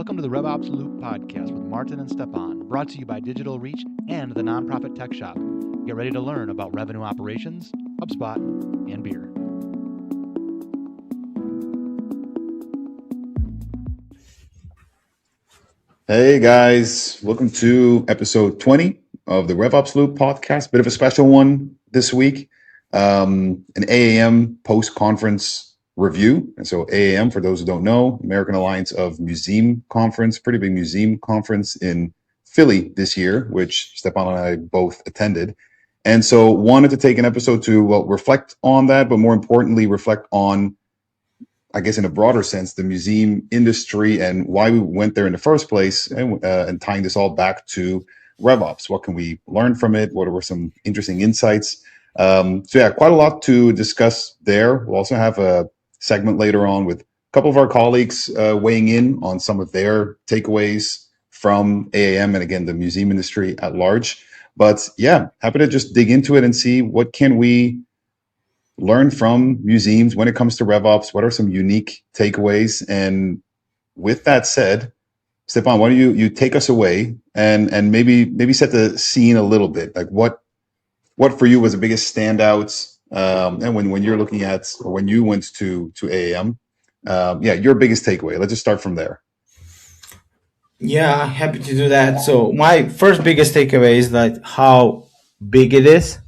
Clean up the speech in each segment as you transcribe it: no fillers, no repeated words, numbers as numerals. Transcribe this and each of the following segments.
Welcome to the RevOps Loop podcast with Maarten and Stjepan, brought to you by Digital Reach and the nonprofit Tech Shop. Get ready to learn about revenue operations, HubSpot, and beer. Hey guys, welcome to episode 20 of the RevOps Loop podcast. Bit of a special one this week, an AAM post-conference review. And so AAM, for those who don't know, American Alliance of Museum Conference, pretty big museum conference in Philly this year, which Stjepan and I both attended. And so wanted to take an episode to reflect on that, but more importantly, reflect on, I guess in a broader sense, the museum industry and why we went there in the first place, and tying this all back to RevOps. What can we learn from it? What were some interesting insights? Quite a lot to discuss there. We'll also have a segment later on with a couple of our colleagues weighing in on some of their takeaways from AAM and again, the museum industry at large. But yeah, happy to just dig into it and see what can we learn from museums when it comes to RevOps. What are some unique takeaways? And with that said, Stjepan, why don't you take us away and maybe set the scene a little bit? Like what for you was the biggest standouts? And when you're looking at, or when you went to AAM, your biggest takeaway. Let's just start from there. Yeah, happy to do that. So my first biggest takeaway is that how big it is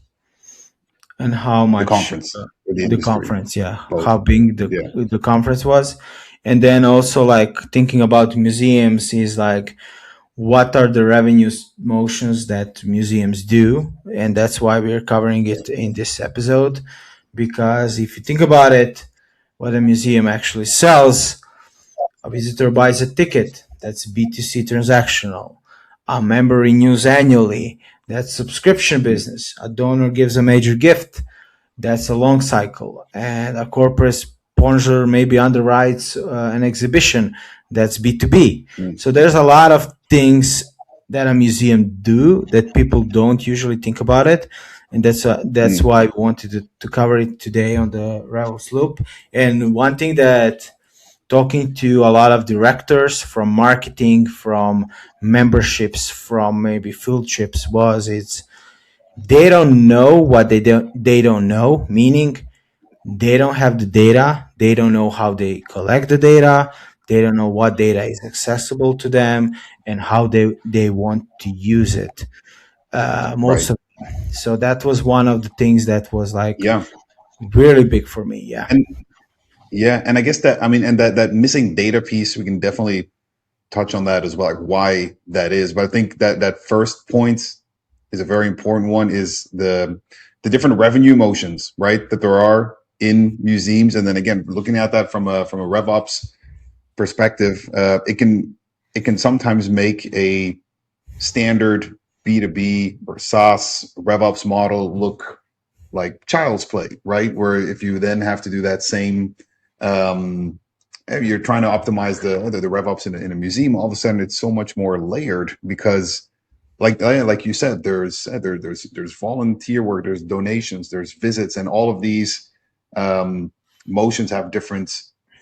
and how much the conference, Both. how big the conference was. And then also like thinking about museums is like, what are the revenue motions that museums do? And that's why we're covering it in this episode. Because if you think about it, what a museum actually sells, a visitor buys a ticket, that's B2C transactional. A member renews annually, that's subscription business. A donor gives a major gift, that's a long cycle. And a corporate sponsor maybe underwrites an exhibition, that's B2B. So there's a lot of things that a museum do that people don't usually think about it. And that's why we wanted to cover it today on the RevOps Loop. And one thing that talking to a lot of directors from marketing, from memberships, from maybe field trips it's they don't know what they don't know, meaning they don't have the data, they don't know how they collect the data, they don't know what data is accessible to them and how they want to use it. Of them. So that was one of the things that was like really big for me. And I guess that missing data piece, we can definitely touch on that as well, like why that is. But I think that first point is a very important one, is the different revenue motions, right, that there are in museums. And then again, looking at that from a RevOps perspective, it can sometimes make a standard B2B or SaaS RevOps model look like child's play, right? Where if you then have to do that same you're trying to optimize the RevOps in a museum, all of a sudden it's so much more layered because like you said, there's volunteer work, there's donations, there's visits, and all of these motions have different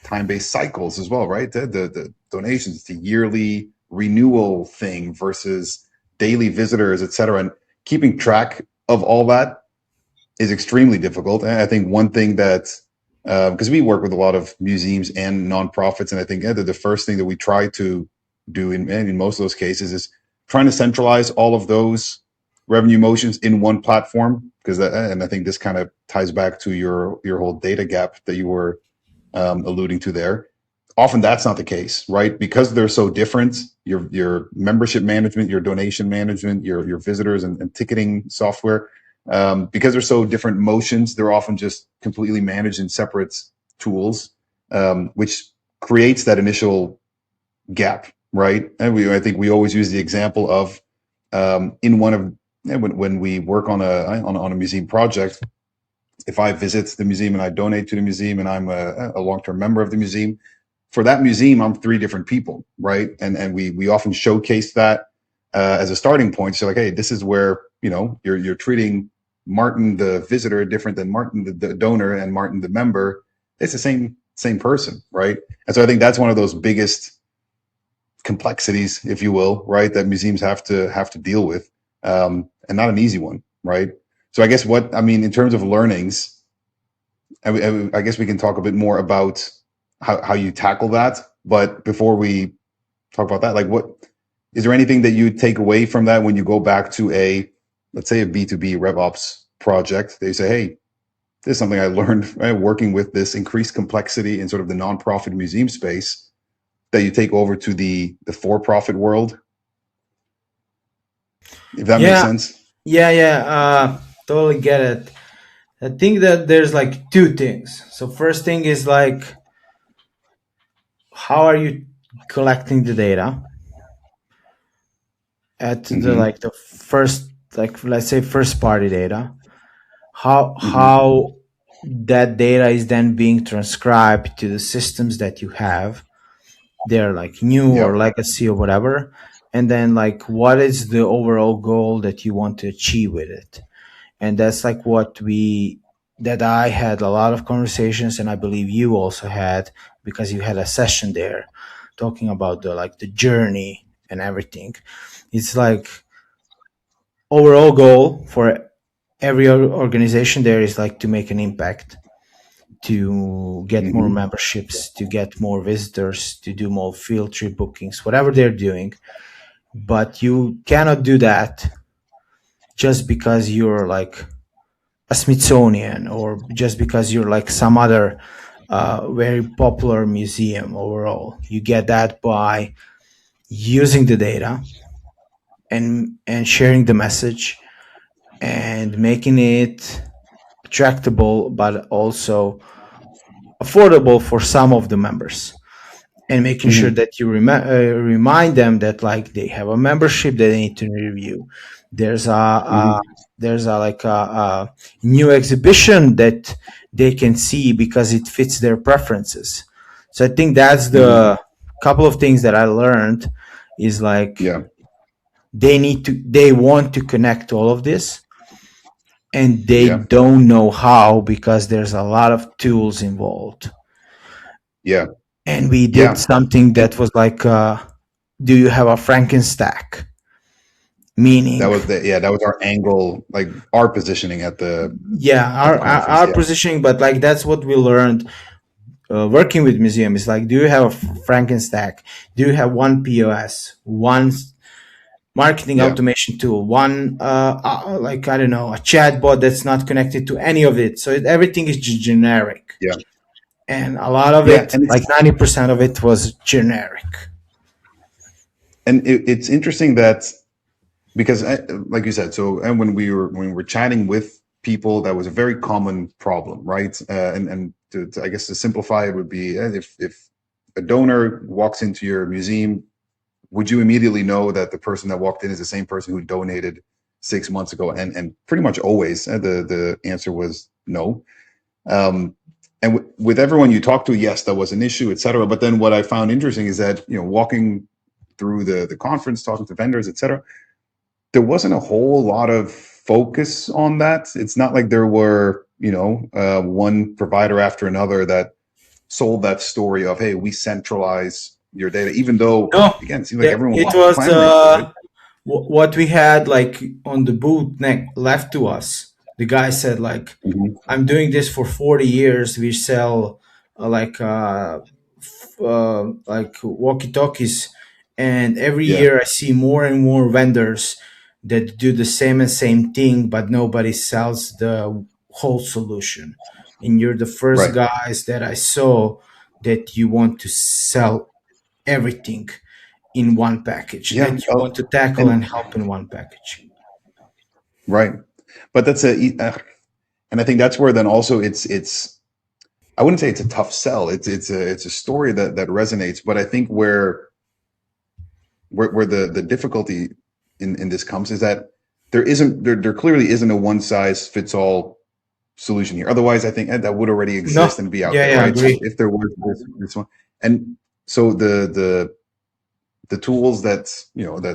time-based cycles as well, right? The donations, it's a yearly renewal thing versus daily visitors, etc. And keeping track of all that is extremely difficult. And I think one thing that because we work with a lot of museums and nonprofits, and I think the first thing that we try to do in most of those cases is trying to centralize all of those revenue motions in one platform. And I think this kind of ties back to your whole data gap that you were alluding to there. Often that's not the case, right? Because they're so different. Your membership management, your donation management, your visitors and ticketing software. Because they're so different motions, they're often just completely managed in separate tools, which creates that initial gap, right? And I think we always use the example of when we work on a museum project. If I visit the museum and I donate to the museum and I'm a long-term member of the museum, for that museum, I'm 3 different people, right? And we often showcase that as a starting point. So like, hey, this is where you're treating Maarten the visitor different than Maarten the donor and Maarten the member. It's the same person, right? And so I think that's one of those biggest complexities, if you will, right, that museums have to deal with, and not an easy one, right? So I guess in terms of learnings, I guess we can talk a bit more about how you tackle that. But before we talk about that, like, what is there anything that you take away from that when you go back to let's say a B2B RevOps project? They say, hey, this is something I learned, right, working with this increased complexity in sort of the nonprofit museum space, that you take over to the for-profit world, if that makes Yeah, sense. totally get it. I think that there's like two things. So first thing is like, how are you collecting the data at the Mm-hmm. like the first, like, let's say first party data? How Mm-hmm. how that data is then being transcribed to the systems that you have. They're like new or Yep. legacy or whatever. And then like, what is the overall goal that you want to achieve with it? And that's like that I had a lot of conversations, and I believe you also had, because you had a session there talking about the journey and everything. It's like, overall goal for every organization there is like to make an impact, to get more Mm-hmm. memberships, to get more visitors, to do more field trip bookings, whatever they're doing. But you cannot do that just because you're like a Smithsonian, or just because you're like some other very popular museum overall. You get that by using the data and sharing the message and making it attractable, but also affordable for some of the members, and making sure Mm-hmm. that you remind them that like they have a membership that they need to review. There's Mm-hmm. like a new exhibition that they can see because it fits their preferences. So I think that's Mm-hmm. the couple of things that I learned, is like, Yeah. they want to connect all of this, and they Yeah. don't know how, because there's a lot of tools involved. Yeah. And we did Yeah. something And that was like, do you have a Frankenstack? that Meaning, was that was our angle, like our positioning at the yeah, conference. our Yeah. positioning, but like that's what we learned working with museums. Is like, do you have a Frankenstack? Do you have one POS, one marketing Yeah. automation tool, one like, I don't know, a chatbot that's not connected to any of it? So everything is generic, Yeah. and a lot of Yeah. it, And like it's 90% of it, was generic. it's interesting that, because like you said, so, and when we were chatting with people, that was a very common problem, right? And I guess to simplify it would be, if a donor walks into your museum, would you immediately know that the person that walked in is the same person who donated 6 months ago? And pretty much always, the answer was no. Um, and with everyone you talk to, yes, that was an issue, etc. But then what I found interesting is that, walking through the conference, talking to vendors, etc., there wasn't a whole lot of focus on that. It's not like there were, one provider after another that sold that story of, hey, we centralize your data, even though, No, again, it seems like everyone it was was clamoring for it. what we had like on the booth left to us. The guy said like, Mm-hmm. I'm doing this for 40 years. We sell like walkie talkies, and every Yeah, year I see more and more vendors that do the same thing, but nobody sells the whole solution. And you're the first right. guys that I saw that you want to sell everything in one package, Yeah, that you want to tackle and and help in one package. right. But and I think that's where then also it's I wouldn't say it's a tough sell. It's a story that resonates. But I think where the difficulty in this comes is that there clearly isn't a one size fits all solution here. Otherwise, I think that would already No, exist and be out yeah, there, yeah, I right? So agree. if there was this one, and so the tools that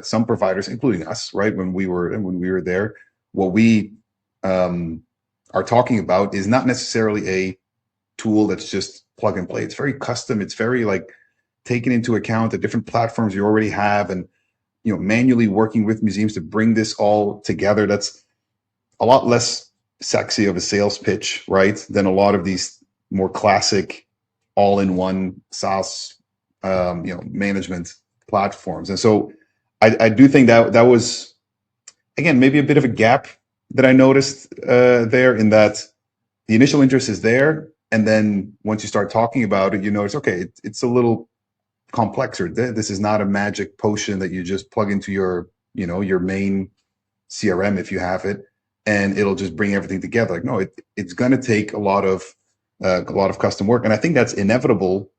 some providers, including us, right, when we were there, what we are talking about is not necessarily a tool that's just plug and play. It's very custom. It's very like taking into account the different platforms you already have, and manually working with museums to bring this all together, that's a lot less sexy of a sales pitch, right, than a lot of these more classic all-in-one SaaS management platforms. And so I do think that was, again, maybe a bit of a gap that I noticed there, in that the initial interest is there, and then once you start talking about it, you notice, okay, it's a little complexer. This is not a magic potion that you just plug into your main CRM, if you have it, and it'll just bring everything together. Like, no, it's going to take a lot of custom work, and I think that's inevitable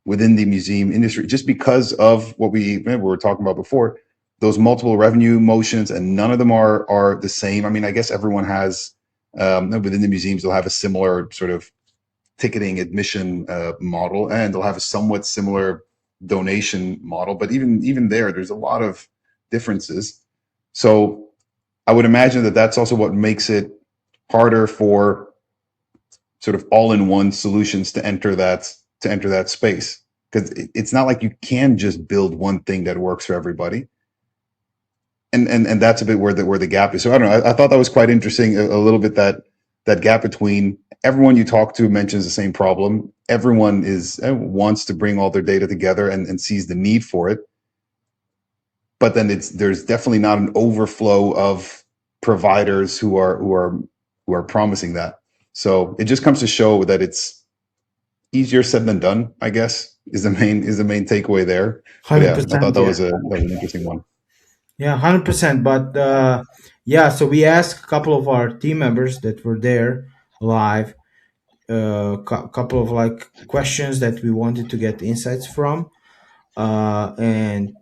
within the museum industry, just because of what we were talking about before, those multiple revenue motions, and none of them are the same. I mean, I guess everyone has within the museums, they'll have a similar sort of ticketing admission model, and they'll have a somewhat similar donation model, but even there's a lot of differences. So I would imagine that that's also what makes it harder for sort of all-in-one solutions to enter that space, because it's not like you can just build one thing that works for everybody. And that's a bit where the gap is. So I don't know. I thought that was quite interesting, a little bit, that gap between everyone you talk to mentions the same problem. Everyone wants to bring all their data together and sees the need for it. But then there's definitely not an overflow of providers who are promising that. So it just comes to show that it's easier said than done, I guess, is the main takeaway there. But yeah, I 100%. thought that was an interesting one. Yeah, 100%. But so we asked a couple of our team members that were there live, couple of like questions that we wanted to get insights from, and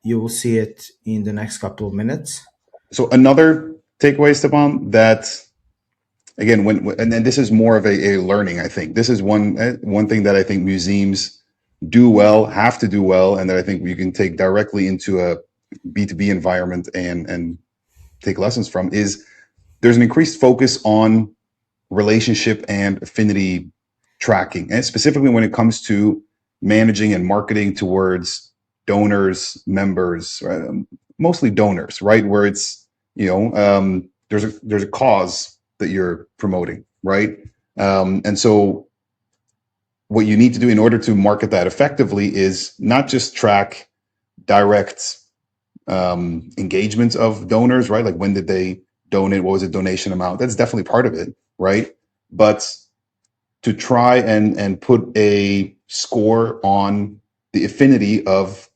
you will see it in the next couple of minutes. So another takeaway, Stjepan, that again, and then this is more of a learning. I think this is one thing that I think museums have to do well, and that I think we can take directly into a B2B environment and take lessons from, is there's an increased focus on relationship and affinity tracking, and specifically when it comes to managing and marketing towards donors, members, mostly donors, right? Where it's there's a cause that you're promoting, right? And so what you need to do in order to market that effectively is not just track direct engagements of donors, right? Like, when did they donate? What was the donation amount? That's definitely part of it, right? But to try and put a score on the affinity of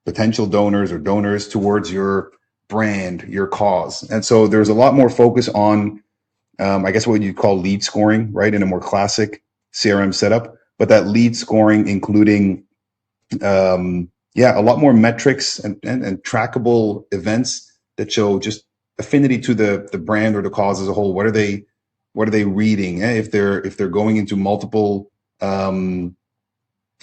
potential donors or donors towards your brand, your cause. And so there's a lot more focus on, I guess, what you'd call lead scoring, right? In a more classic CRM setup, but that lead scoring including a lot more metrics and trackable events that show just affinity to the brand or the cause as a whole. What are they reading? If they're going into multiple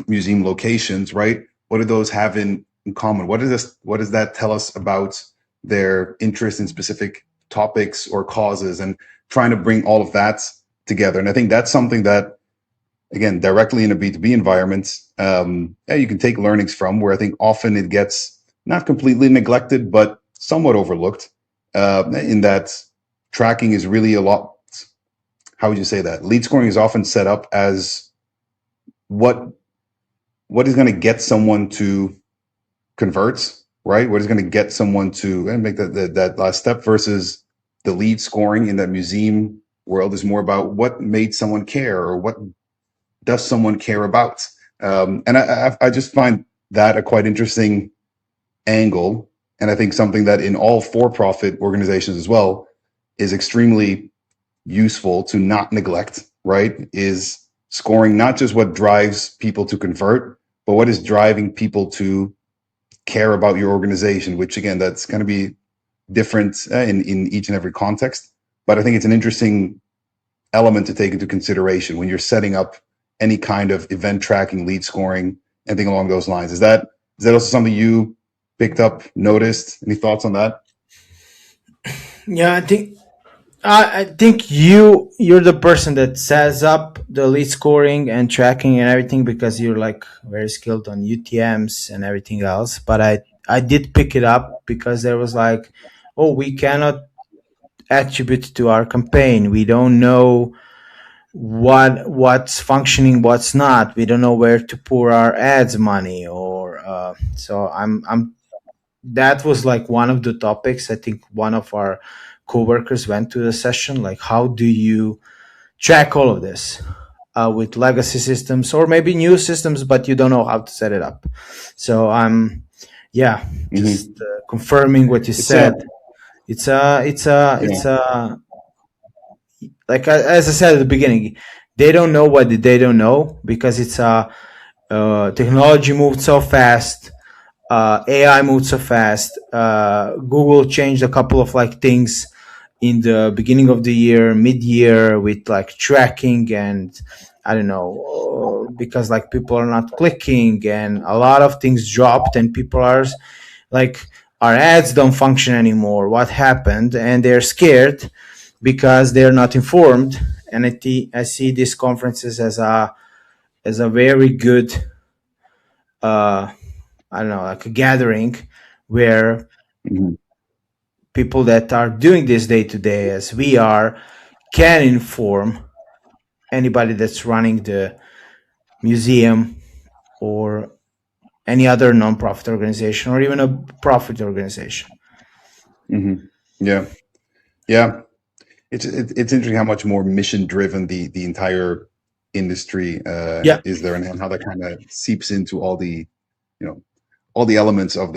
museum locations, right? What do those have in common? What does that tell us about their interest in specific topics or causes, and trying to bring all of that together. And I think that's something that, again, directly in a B2B environment, you can take learnings from, where I think often it gets not completely neglected, but somewhat overlooked, in that tracking is really a lot. How would you say that? Lead scoring is often set up as what is going to get someone to convert, right? What is going to get someone to make that last step, versus the lead scoring in that museum world is more about what made someone care, or what does someone care about. And I just find that a quite interesting angle. And I think something that in all for-profit organizations as well is extremely useful to not neglect, right? Is scoring not just what drives people to convert, but what is driving people to care about your organization, which again, that's going to be different in each and every context. But I think it's an interesting element to take into consideration when you're setting up any kind of event tracking, lead scoring, anything along those lines. Is that also something you picked up, noticed? Any thoughts on that? Yeah, I think I think you're the person that sets up the lead scoring and tracking and everything because you're like very skilled on UTMs and everything else. But I did pick it up because there was like, oh, we cannot attribute to our campaign. We don't know what's functioning, what's not. We don't know where to pour our ads money or so I'm that was like one of the topics. I think one of our coworkers went to the session like, how do you track all of this with legacy systems or maybe new systems, but you don't know how to set it up. So I'm yeah, just Hmm. confirming what you It's a said. It's yeah. like as I said at the beginning, they don't know what they don't know because it's technology moved so fast. AI moved so fast. Google changed a couple of like things in the beginning of the year, mid-year with like tracking and I don't know because like people are not clicking and a lot of things dropped and people are like our ads don't function anymore. What happened? And they're scared because they're not informed. And I see these conferences as a very good uh, I don't know, like a gathering where Mhm. people that are doing this day to day as we are can inform anybody that's running the museum or any other nonprofit organization or even a profit organization. Hmm. Yeah, yeah. It's interesting how much more mission driven the entire industry Yeah. is there, and how that kind of seeps into all the you know all the elements of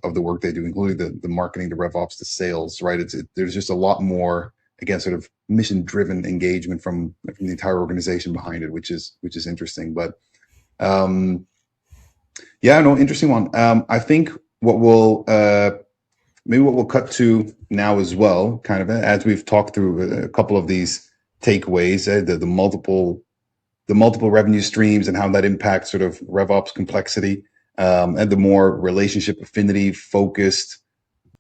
of the work they do, including the marketing, the RevOps, the sales. Right? There's just a lot more, again, sort of mission driven engagement from the entire organization behind it, which is interesting. But um, yeah, no, interesting one. I think what we'll maybe what we'll cut to now as well, kind of as we've talked through a couple of these takeaways, the multiple revenue streams and how that impacts sort of RevOps complexity, and the more relationship affinity focused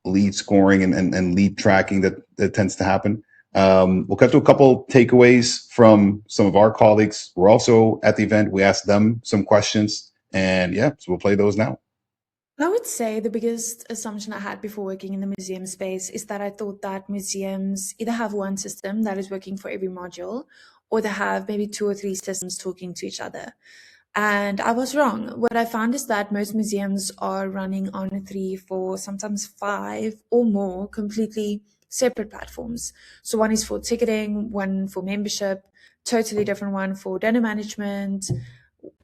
lead scoring and lead tracking that tends to happen. We'll cut to a couple takeaways from some of our colleagues. We're also at the event. We asked them some questions, and yeah, so we'll play those now. I would say the biggest assumption I had before working in the museum space is that I thought that museums either have one system that is working for every module, or they have maybe two or three systems talking to each other. And I was wrong. What I found is that most museums are running on three, four, sometimes five or more completely separate platforms. So one is for ticketing, one for membership, totally different one for donor management,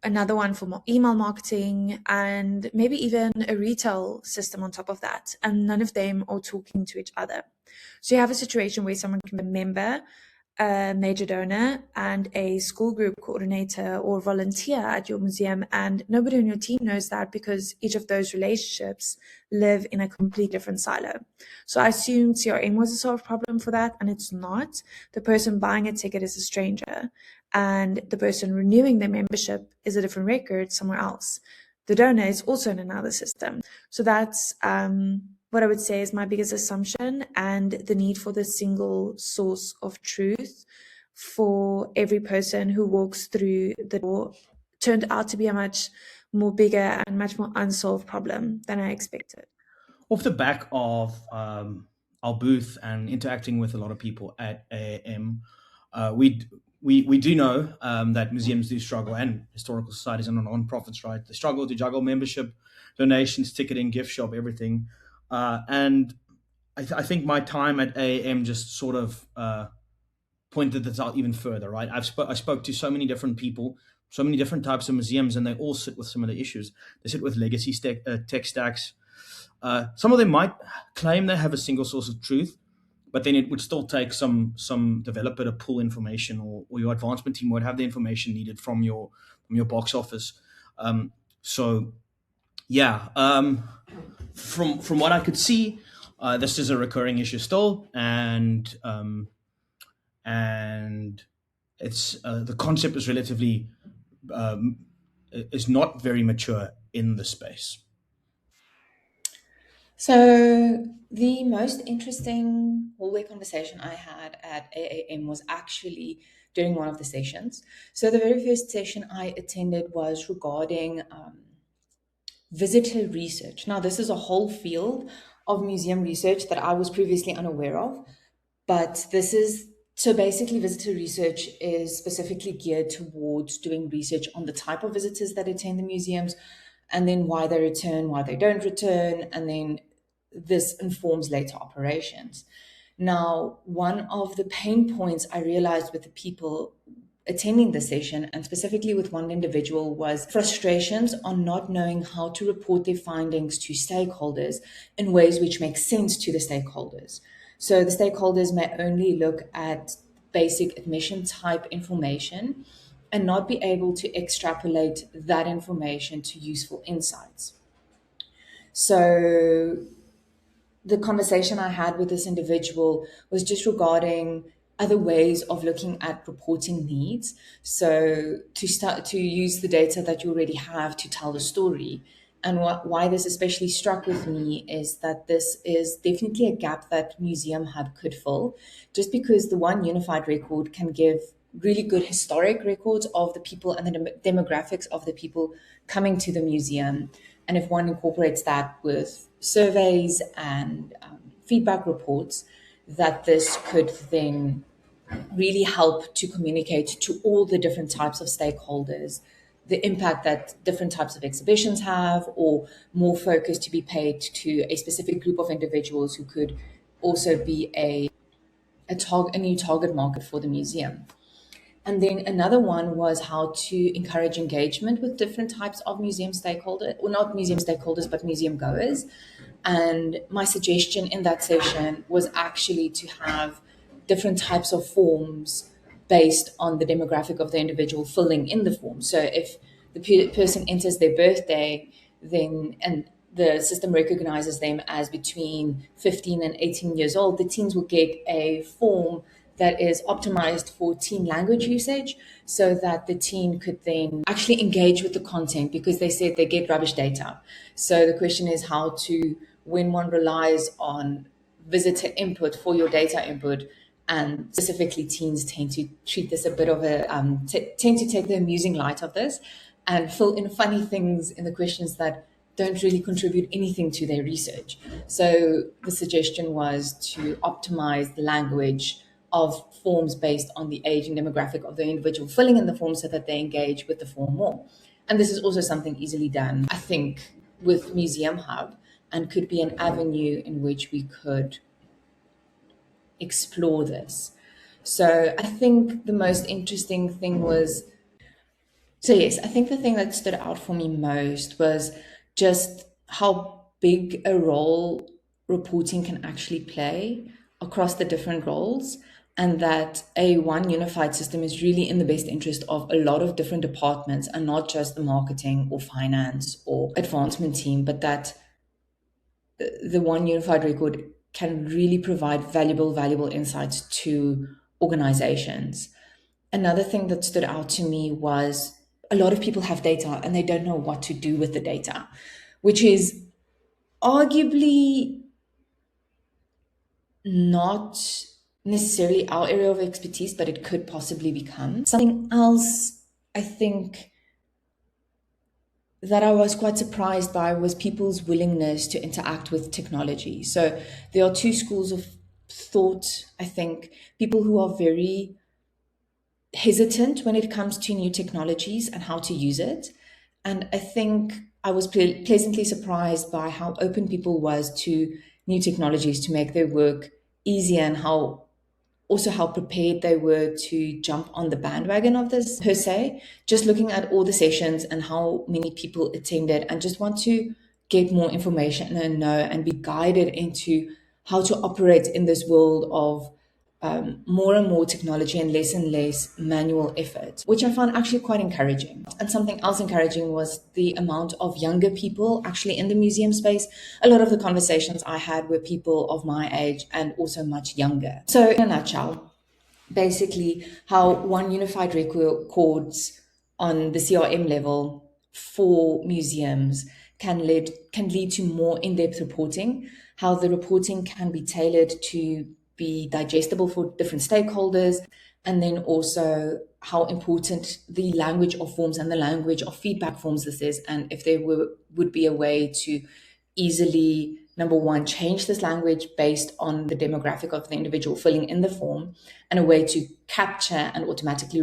another one for email marketing, and maybe even a retail system on top of that. And none of them are talking to each other. So you have a situation where someone can be a member, a major donor, and a school group coordinator or volunteer at your museum, and nobody on your team knows that because each of those relationships live in a complete different silo. So I assumed CRM was a solved problem for that, and it's not. The person buying a ticket is a stranger, and the person renewing their membership is a different record somewhere else. The donor is also in another system. So that's what I would say is my biggest assumption, and the need for the single source of truth for every person who walks through the door turned out to be a much more bigger and much more unsolved problem than I expected. Off the back of our booth and interacting with a lot of people at AAM, we do know that museums do struggle, and historical societies and non-profits, right? They struggle to juggle membership, donations, ticketing, gift shop, everything. And I think my time at AAM just sort of pointed this out even further, right? I spoke to so many different people, so many different types of museums, and they all sit with similar issues. They sit with legacy tech stacks. Some of them might claim they have a single source of truth, but then it would still take some developer to pull information, or your advancement team would have the information needed from your box office. So yeah, from what I could see, this is a recurring issue still, and it's the concept is relatively is not very mature in the space. So the most interesting hallway conversation I had at AAM was actually during one of the sessions. So the very first session I attended was regarding visitor research. Now, this is a whole field of museum research that I was previously unaware of, but so basically visitor research is specifically geared towards doing research on the type of visitors that attend the museums, and then why they return, why they don't return, and then this informs later operations. Now, one of the pain points I realized with the people attending the session, and specifically with one individual, was frustrations on not knowing how to report their findings to stakeholders in ways which make sense to the stakeholders. So the stakeholders may only look at basic admission type information and not be able to extrapolate that information to useful insights. So the conversation I had with this individual was just regarding other ways of looking at reporting needs. So to start to use the data that you already have to tell the story. And why this especially struck with me is that this is definitely a gap that Museum Hub could fill, just because the one unified record can give really good historic records of the people and the demographics of the people coming to the museum. And if one incorporates that with surveys and feedback reports, that this could then really help to communicate to all the different types of stakeholders the impact that different types of exhibitions have, or more focus to be paid to a specific group of individuals who could also be a new target market for the museum. And then another one was how to encourage engagement with different types of museum stakeholders, or not museum stakeholders, but museum goers. And my suggestion in that session was actually to have different types of forms based on the demographic of the individual filling in the form. So if the person enters their birthday, and the system recognizes them as between 15 and 18 years old, the teens will get a form that is optimized for teen language usage, so that the teen could then actually engage with the content, because they said they get rubbish data. So the question is how to, when one relies on visitor input for your data input, and specifically teens tend to treat this a bit of a, tend to take the amusing light of this and fill in funny things in the questions that don't really contribute anything to their research. So the suggestion was to optimize the language of forms based on the age and demographic of the individual filling in the form, so that they engage with the form more. And this is also something easily done, I think, with Museum Hub, and could be an avenue in which we could explore this. So I think the most interesting thing was, yes, I think the thing that stood out for me most was just how big a role reporting can actually play across the different roles, and that a one unified system is really in the best interest of a lot of different departments, and not just the marketing or finance or advancement team, but that the one unified record can really provide valuable insights to organizations. Another thing that stood out to me was a lot of people have data and they don't know what to do with the data, which is arguably not necessarily our area of expertise, but it could possibly become. Something else I think that I was quite surprised by was people's willingness to interact with technology. So there are two schools of thought, I think. People who are very hesitant when it comes to new technologies and how to use it. And I think I was pleasantly surprised by how open people was to new technologies to make their work easier, and how prepared they were to jump on the bandwagon of this per se. Just looking at all the sessions and how many people attended, and just want to get more information and know and be guided into how to operate in this world of more and more technology and less manual effort, which I found actually quite encouraging. And something else encouraging was the amount of younger people actually in the museum space. A lot of the conversations I had were people of my age and also much younger. So in a nutshell, basically how one unified records on the CRM level for museums can lead to more in-depth reporting, how the reporting can be tailored to be digestible for different stakeholders, and then also how important the language of forms and the language of feedback forms this is, and if there would be a way to easily, number one, change this language based on the demographic of the individual filling in the form, and a way to capture and automatically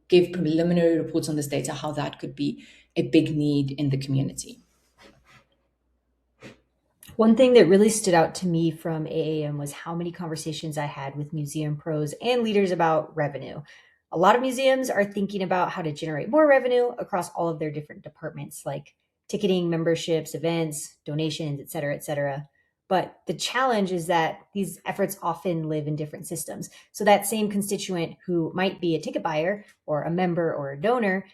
give preliminary reports on this data, how that could be a big need in the community. One thing that really stood out to me from AAM was how many conversations I had with museum pros and leaders about revenue. A lot of museums are thinking about how to generate more revenue across all of their different departments, like ticketing, memberships, events, donations, et cetera, et cetera. But the challenge is that these efforts often live in different systems. So that same constituent who might be a ticket buyer or a member or a donor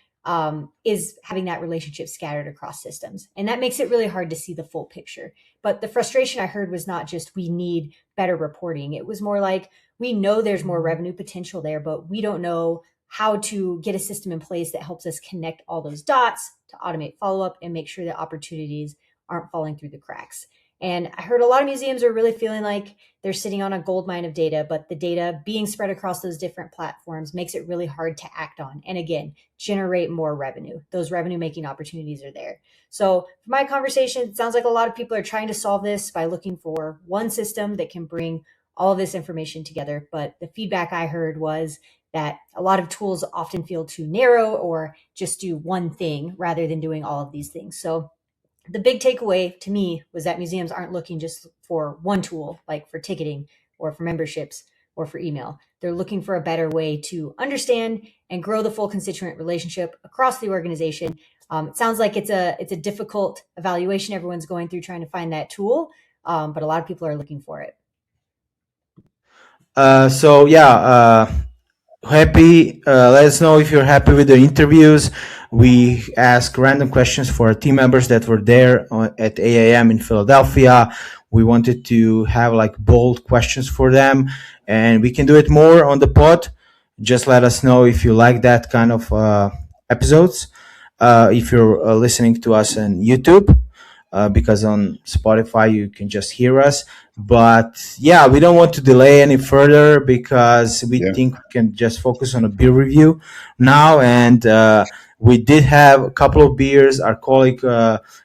is having that relationship scattered across systems. And that makes it really hard to see the full picture. But the frustration I heard was not just we need better reporting. It was more like we know there's more revenue potential there, but we don't know how to get a system in place that helps us connect all those dots to automate follow-up and make sure that opportunities aren't falling through the cracks. And I heard a lot of museums are really feeling like they're sitting on a gold mine of data, but the data being spread across those different platforms makes it really hard to act on. And again, generate more revenue. Those revenue making opportunities are there. So for my conversation, it sounds like a lot of people are trying to solve this by looking for one system that can bring all of this information together. But the feedback I heard was that a lot of tools often feel too narrow or just do one thing rather than doing all of these things. So the big takeaway to me was that museums aren't looking just for one tool, like for ticketing or for memberships or for email. They're looking for a better way to understand and grow the full constituent relationship across the organization. It sounds like it's a difficult evaluation everyone's going through trying to find that tool, but a lot of people are looking for it. Happy. Let us know if you're happy with the interviews. We ask random questions for our team members that were there at AAM in Philadelphia. We wanted to have like bold questions for them, and we can do it more on the pod. Just let us know if you like that kind of episodes. If you're listening to us on YouTube, because on Spotify you can just hear us. But yeah, we don't want to delay any further because we think we can just focus on a beer review now. And we did have a couple of beers. Our colleague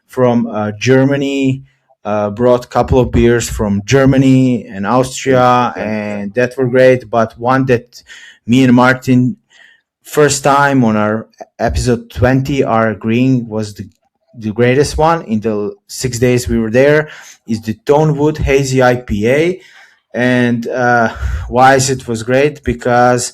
from Germany brought a couple of beers from Germany and Austria, and that were great. But one that me and Maarten first time on our episode 20 are agreeing was the greatest one in the 6 days we were there is the Tonewood Hazy IPA. And why is it was great? Because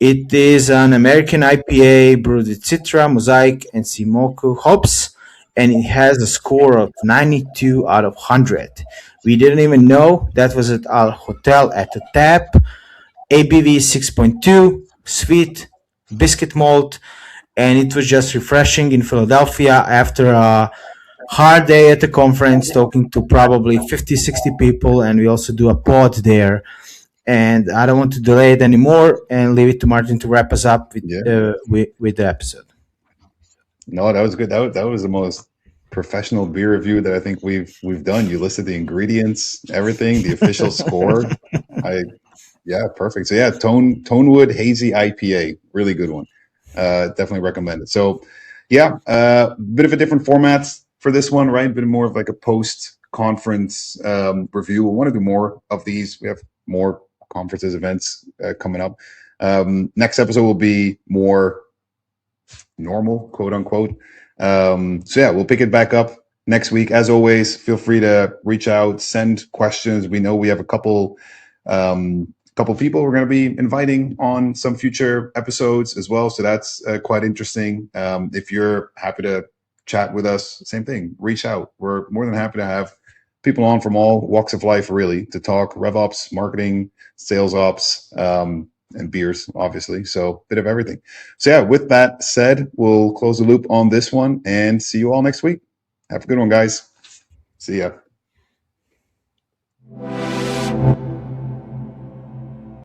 it is an American IPA brewed with Citra, Mosaic, and Simoku hops, and it has a score of 92 out of 100. We didn't even know that was at our hotel at the tap. ABV 6.2, sweet, biscuit malt, and it was just refreshing in Philadelphia after a hard day at the conference, talking to probably 50, 60 people, and we also do a pod there. And I don't want to delay it anymore and leave it to Maarten to wrap us up with the episode. No, that was good. That was the most professional beer review that I think we've done. You listed the ingredients, everything, the official score. Yeah, perfect. So yeah, Tonewood Hazy IPA, really good one. Definitely recommend it. So yeah, bit of a different format for this one, right? Bit more of like a post-conference review. We want to do more of these. We have more conferences, events coming up. Next episode will be more normal, quote unquote. So yeah, we'll pick it back up next week. As always, feel free to reach out, send questions. We know we have a couple people we're going to be inviting on some future episodes as well. So that's quite interesting. If you're happy to chat with us, same thing, reach out. We're more than happy to have people on from all walks of life, really, to talk RevOps, marketing, sales ops, and beers, obviously. So a bit of everything. So yeah, with that said, we'll close the loop on this one and see you all next week. Have a good one, guys. See ya.